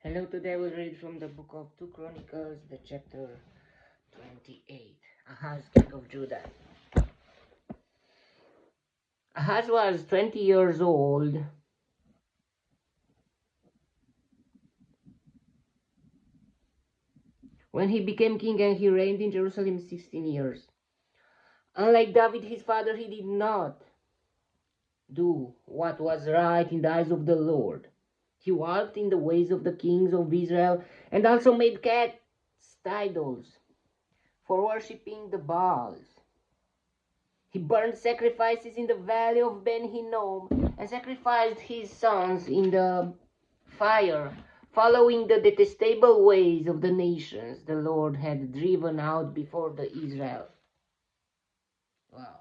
Hello, today we'll read from the book of 2 Chronicles, the chapter 28. Ahaz, king of Judah. Ahaz was 20 years old when he became king, and he reigned in Jerusalem 16 years. Unlike David his father, he did not do what was right in the eyes of the Lord. He walked in the ways of the kings of Israel and also made cast idols for worshipping the Baals. He burned sacrifices in the valley of Ben Hinnom and sacrificed his sons in the fire, following the detestable ways of the nations the Lord had driven out before the Israel. Wow.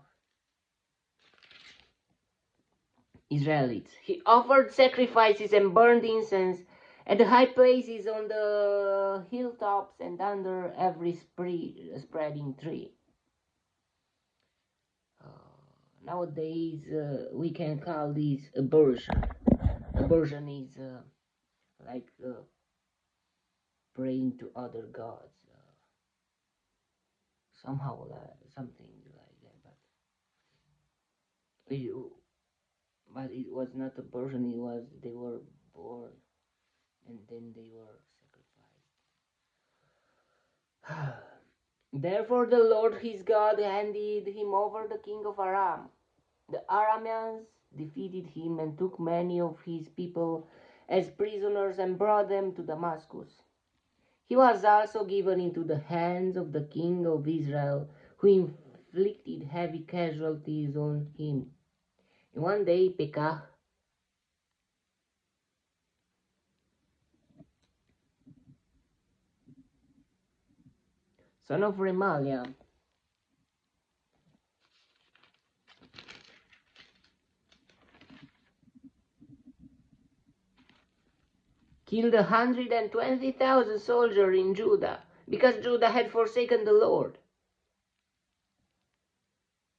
Israelites. He offered sacrifices and burned incense at the high places on the hilltops and under every spreading tree. Nowadays, we can call this abortion. Abortion is like praying to other gods, somehow something like that. But it was not abortion. It was they were born and then they were sacrificed. Therefore, the Lord his God handed him over the king of Aram. The Arameans defeated him and took many of his people as prisoners and brought them to Damascus. He was also given into the hands of the king of Israel, who inflicted heavy casualties on him. And one day, Pekah, son of Remaliah, killed 120,000 soldiers in Judah, because Judah had forsaken the Lord,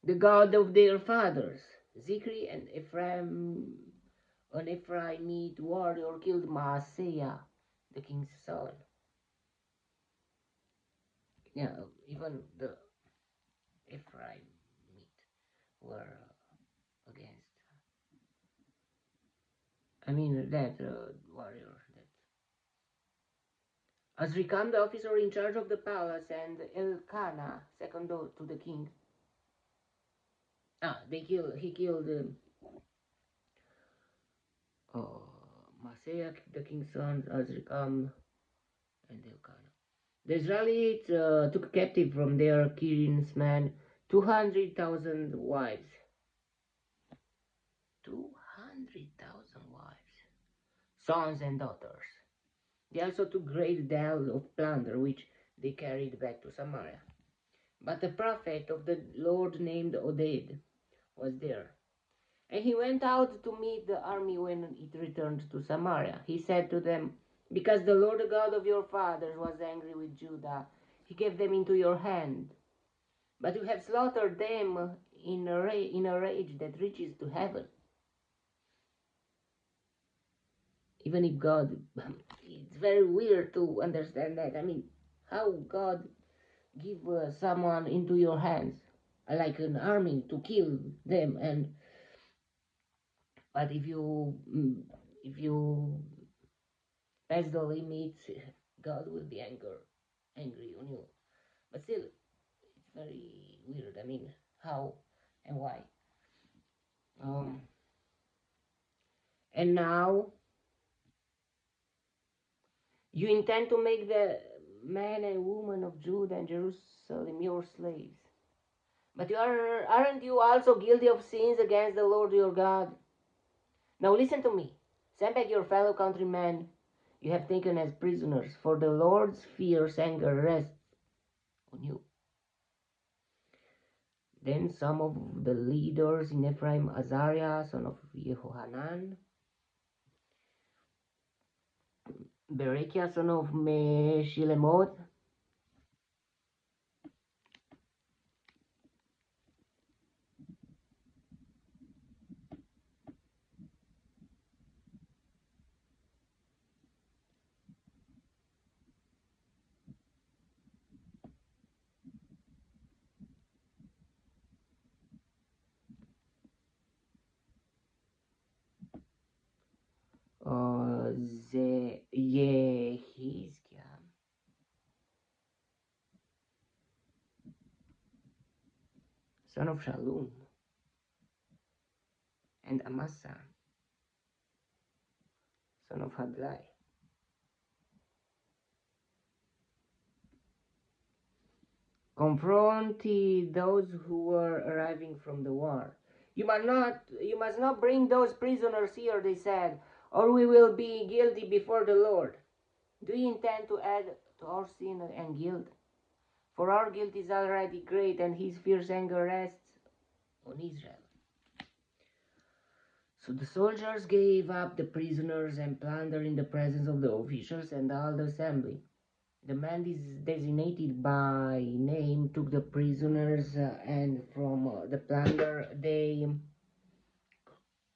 the God of their fathers. Zikri and Ephraim, an Ephraimite warrior, killed Maaseiah, the king's son. Yeah, even the Ephraimite were against. That warrior. Azrikam, the officer in charge of the palace, and Elkanah, second to the king. He killed Maaseiah, the king's son, Azrikam, and Elkanah. The Israelites took captive from their kinsmen 200,000 wives. 200,000 wives, sons and daughters. They also took great deal of plunder, which they carried back to Samaria. But the prophet of the Lord named Oded was there. And he went out to meet the army when it returned to Samaria. He said to them, because the Lord God of your fathers was angry with Judah, he gave them into your hand. But you have slaughtered them in a rage that reaches to heaven. Even if God, it's very weird to understand that. How God give someone into your hands, like an army, to kill them, but if you pass the limits, God will be angry on you. But still, it's very weird. How and why? And now you intend to make the man and woman of Judah and Jerusalem your slaves. But aren't you also guilty of sins against the Lord your God? Now listen to me. Send back your fellow countrymen you have taken as prisoners, for the Lord's fierce anger rests on you. Then some of the leaders in Ephraim, Azariah, son of Jehohanan, Berechiah, son of Meshilemoth, son of Shallum, and Amasa, son of Hadlai. Confronted those who were arriving from the war. You must not bring those prisoners here, they said, or we will be guilty before the Lord. Do you intend to add to our sin and guilt? For our guilt is already great, and his fierce anger rests on Israel. So the soldiers gave up the prisoners and plundered in the presence of the officials and all the assembly. The man designated by name took the prisoners and from the plunder they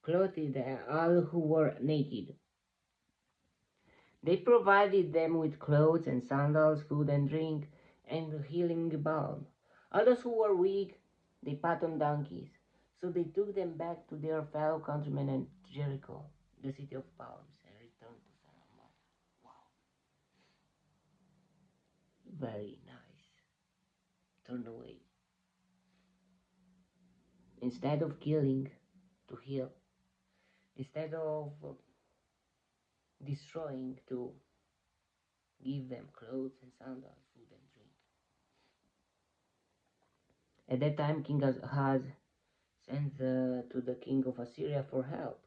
clothed all who were naked. They provided them with clothes and sandals, food and drink, and healing balm. Others who were weak they put on donkeys. So they took them back to their fellow countrymen and Jericho, the city of palms, and returned to Solomon. Wow, very nice. Turn away. Instead of killing, to heal. Instead of destroying, to give them clothes and sandals, food and drink. At that time, King Ahaz sent to the king of Assyria for help.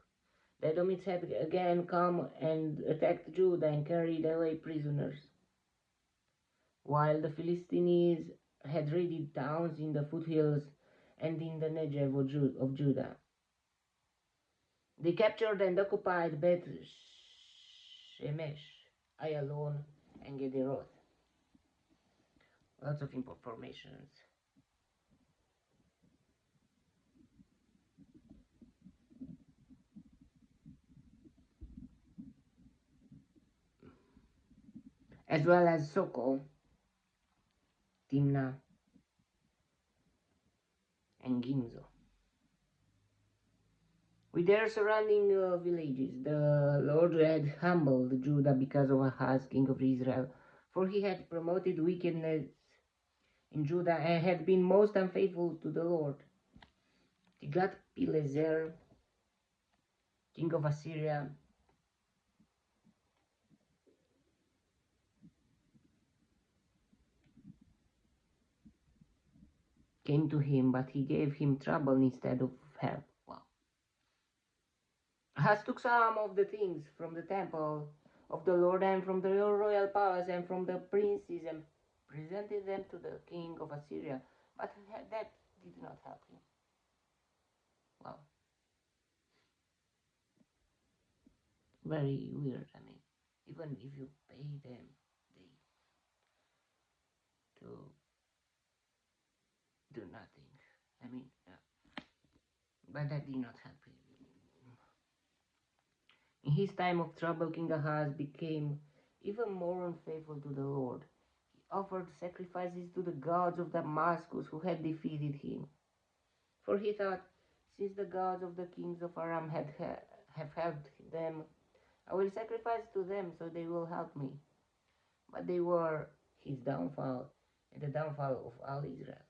The Edomites had again come and attacked Judah and carried away prisoners, while the Philistines had raided towns in the foothills and in the Negev of Judah. They captured and occupied Beth Shemesh, Ayalon, and Gederoth. Lots of informations. As well as Soko, Timnah, and Ginzo. With their surrounding villages, the Lord had humbled Judah because of Ahaz, king of Israel, for he had promoted wickedness in Judah and had been most unfaithful to the Lord. Tiglath-Pileser, king of Assyria, came to him, but he gave him trouble instead of help. Wow. Ahaz took some of the things from the temple of the Lord and from the royal palace and from the princes and presented them to the king of Assyria, but that did not help him. Wow. Very weird. I mean, even if you pay them, they to do nothing. I mean, but that did not help him. In his time of trouble, King Ahaz became even more unfaithful to the Lord. He offered sacrifices to the gods of Damascus who had defeated him. For he thought, since the gods of the kings of Aram have helped them, I will sacrifice to them so they will help me. But they were his downfall and the downfall of all Israel.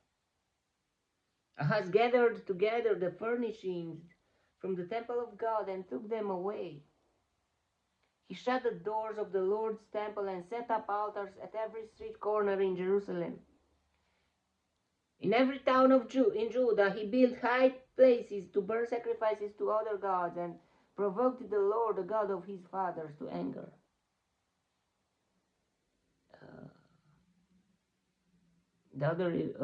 Ahaz gathered together the furnishings from the temple of God and took them away. He shut the doors of the Lord's temple and set up altars at every street corner in Jerusalem. In every town in Judah, he built high places to burn sacrifices to other gods and provoked the Lord, the God of his fathers, to anger. The other is,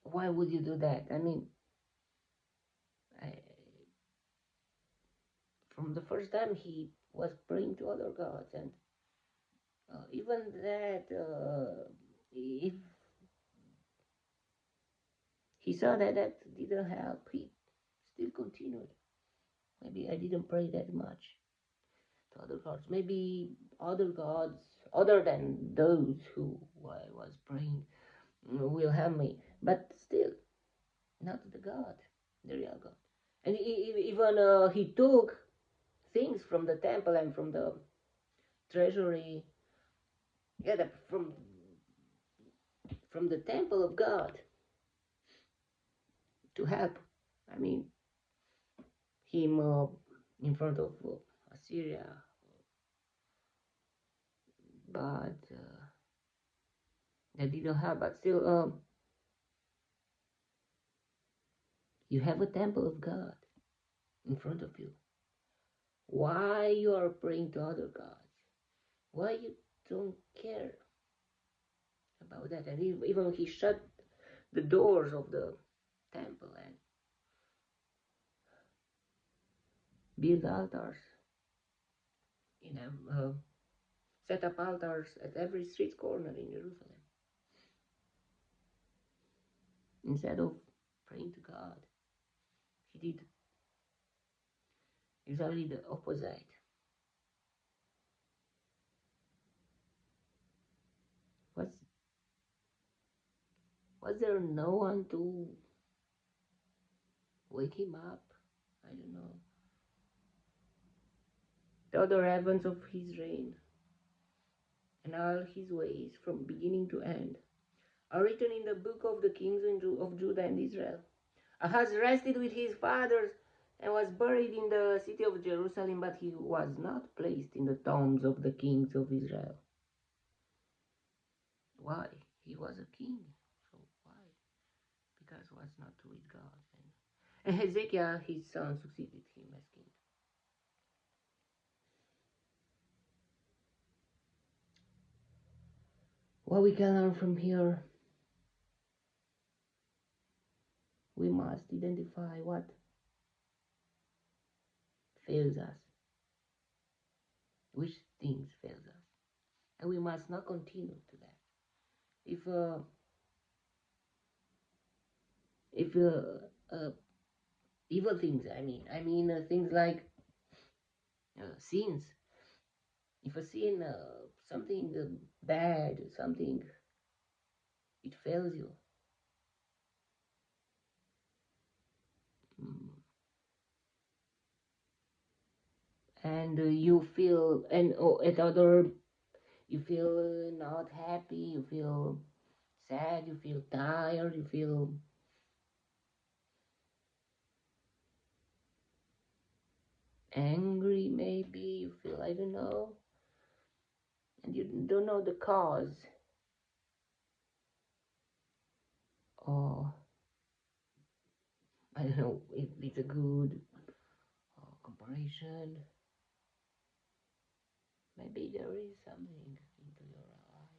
why would you do that? I mean, from the first time he was praying to other gods, and even that, if he saw that didn't help, he still continued. Maybe I didn't pray that much to other gods. Maybe other gods, other than those who I was praying, will help me. But still, not the God, the real God. And even he took things from the temple and from the treasury, from the temple of God. to help. I mean, him in front of Assyria, but that didn't help. But still, you have a temple of God in front of you. Why you are praying to other gods? Why you don't care about that? And even he shut the doors of the temple and build altars. You know, set up altars at every street corner in Jerusalem. Instead of praying to God, he did exactly the opposite. Was was there no one to wake him up? I don't know. The other heavens of his reign and all his ways from beginning to end are written in the book of the kings of Judah and Israel. Ahaz rested with his fathers and was buried in the city of Jerusalem, but he was not placed in the tombs of the kings of Israel. Why? He was a king. So why? Because he was not with God. And Hezekiah, his son, succeeded him as king. What we can learn from here, we must identify what fails us, which things fails us, and we must not continue to that. If evil things, things like sins. If a sin, something bad, something, it fails you. Mm. And you feel, and at other, you feel not happy, you feel sad, you feel tired, you feel angry, maybe, you feel, I don't know, and you don't know the cause. Or I don't know if it's a good comparison. Maybe there is something into your life,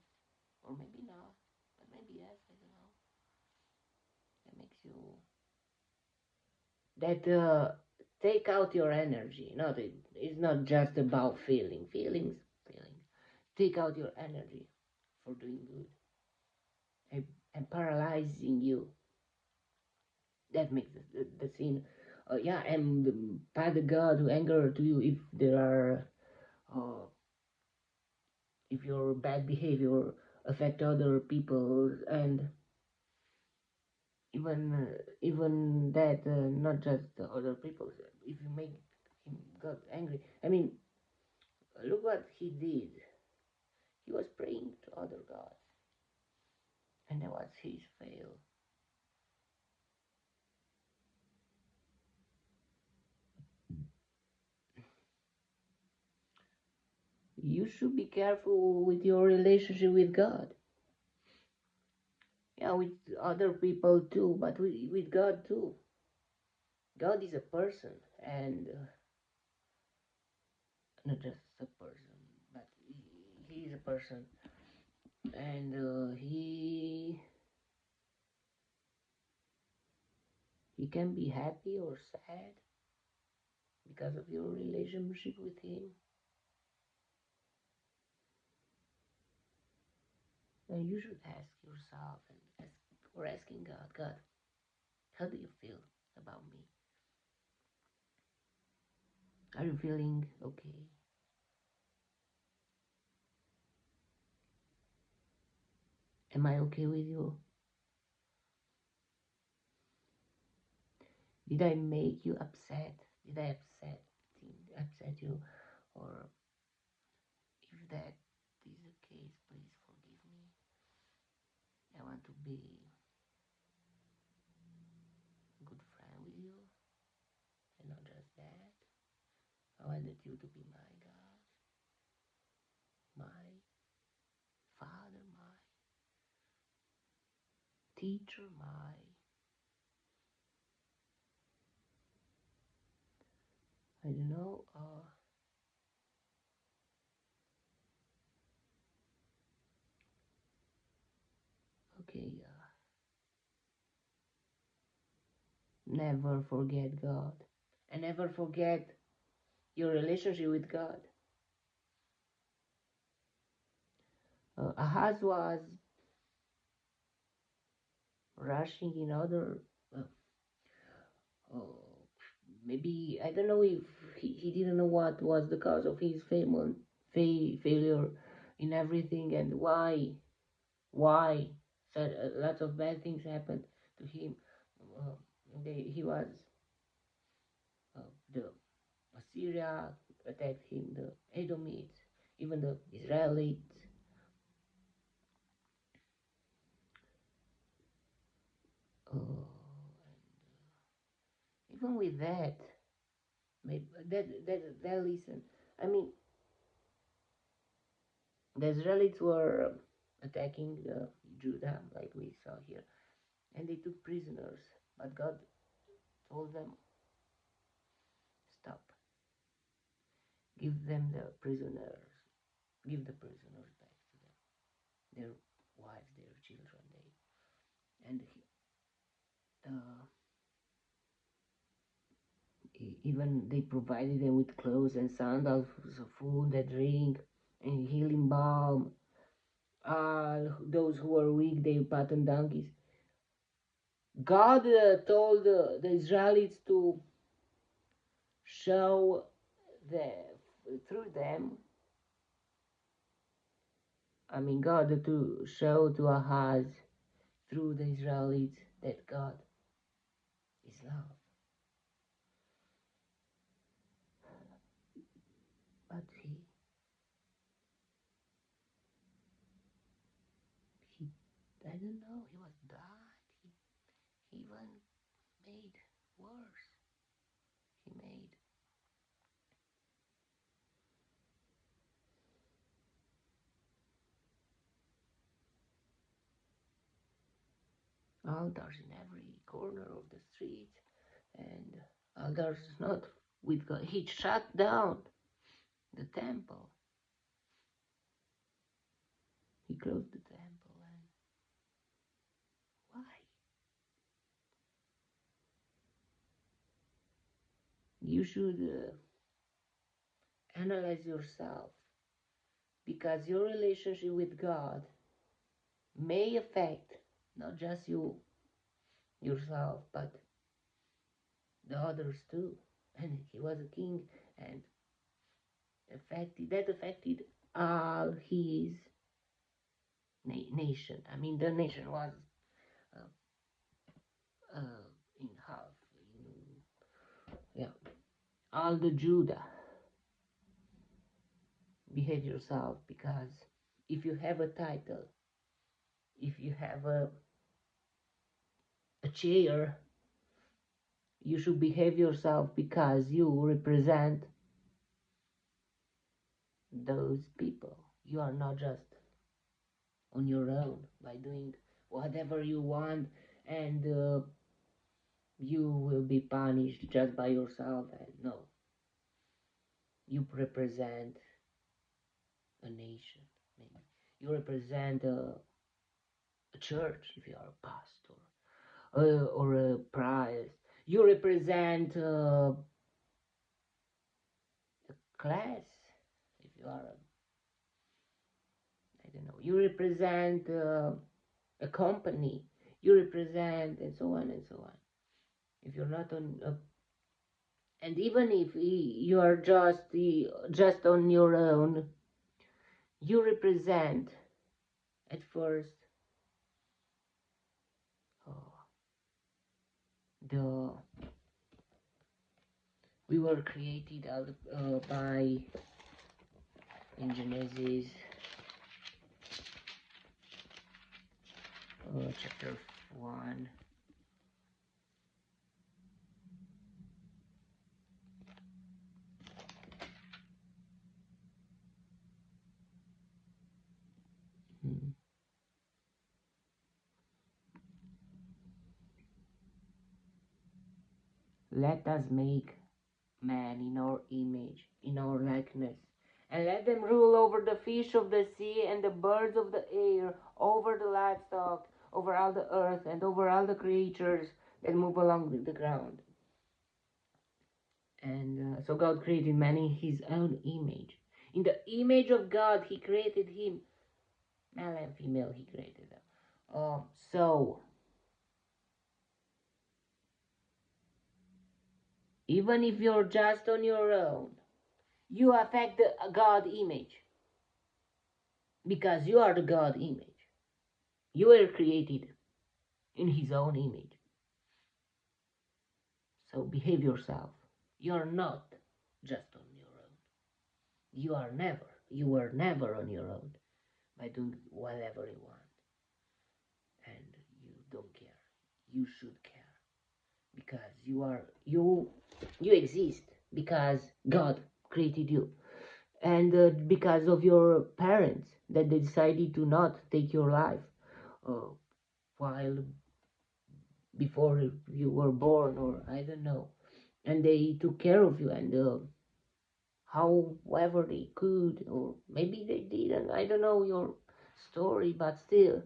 or maybe not, but maybe yes, I don't know. That makes you, that take out your energy. It's not just about feelings. Take out your energy for doing good and paralyzing you. That makes the sin. And the Father God who anger to you if there are, if your bad behavior affect other people, and even that, not just the other people. If you make him God angry, I mean, look what he did. He was praying to other gods, and that was his fail. You should be careful with your relationship with God. Yeah, with other people too, but with God too. God is a person, and not just a person, but he is a person, and he can be happy or sad because of your relationship with him. And you should ask yourself asking God, how do you feel about me? Are you feeling okay? Am I okay with you? Did I make you upset? Did I upset you? Or if that is the case, please forgive me. I want to be a good wanted you to be my God, my Father, my teacher, my I don't know. Okay. Never forget God, and never forget your relationship with God. Ahaz was rushing in other. Uh, uh, Maybe I don't know if he didn't know what was the cause of his failure in everything, and why so, lots of bad things happened to him. Uh, he was the Assyria attacked him, the Edomites, even the Israelites. Uh, Even with that, maybe that listen. I mean, the Israelites were attacking Judah, like we saw here, and they took prisoners. But God told them, stop. Give them the prisoners. Give the prisoners back to them. Their wives, their children. Uh, Even they provided them with clothes and sandals, food and drink, and healing balm. Those who were weak, they pat on donkeys. God told the Israelites to show through them. I mean, God to show to Ahaz through the Israelites that God is love. But he, I don't know, he was bad. He even made worse. He made altars in every corner of the street, and altars not with God. He shut down the temple. He closed the temple. And why? You should analyze yourself, because your relationship with God may affect not just yourself, but the others too. And he was a king, and affected all his nation. I mean, the nation was uh, in half. Yeah, all the Judah. Behave yourself, because if you have a title, if you have a chair, you should behave yourself, because you represent those people. You are not just on your own by doing whatever you want, and you will be punished just by yourself. And no, you represent a nation. Maybe you represent a church if you are a pastor, or a priest. You represent a class if you are I don't know, you represent a company, you represent, and so on and so on. If you're not on and even if you are just on your own, you represent at first uh, the we were created by in Genesis chapter 1. Hmm. Let us make man in our image, in our likeness, and let them rule over the fish of the sea and the birds of the air, over the livestock, over all the earth, and over all the creatures that move along the ground. And so God created man in his own image. In the image of God, he created him. Male and female, he created them. So, even if you're just on your own, you affect the God image. Because you are the God image. You were created in his own image. So behave yourself. You're not just on your own. You were never on your own by doing whatever you want. And you don't care. You should care. Because you exist because God created you. And because of your parents that they decided to not take your life while before you were born, or I don't know, and they took care of you, and however they could, or maybe they didn't, I don't know your story, but still,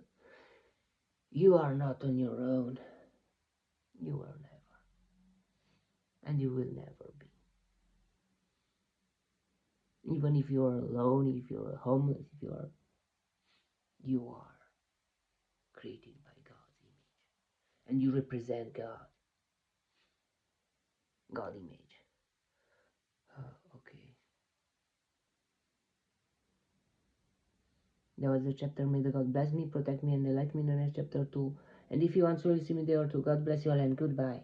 you are not on your own. You were never, and you will never be. Even if you are alone, if you are homeless, if you are created by God's image, and you represent God image. Okay. There was a chapter, may the God bless me, protect me, and delight me in the next chapter too. And if you want to receive me there too, God bless you all and goodbye.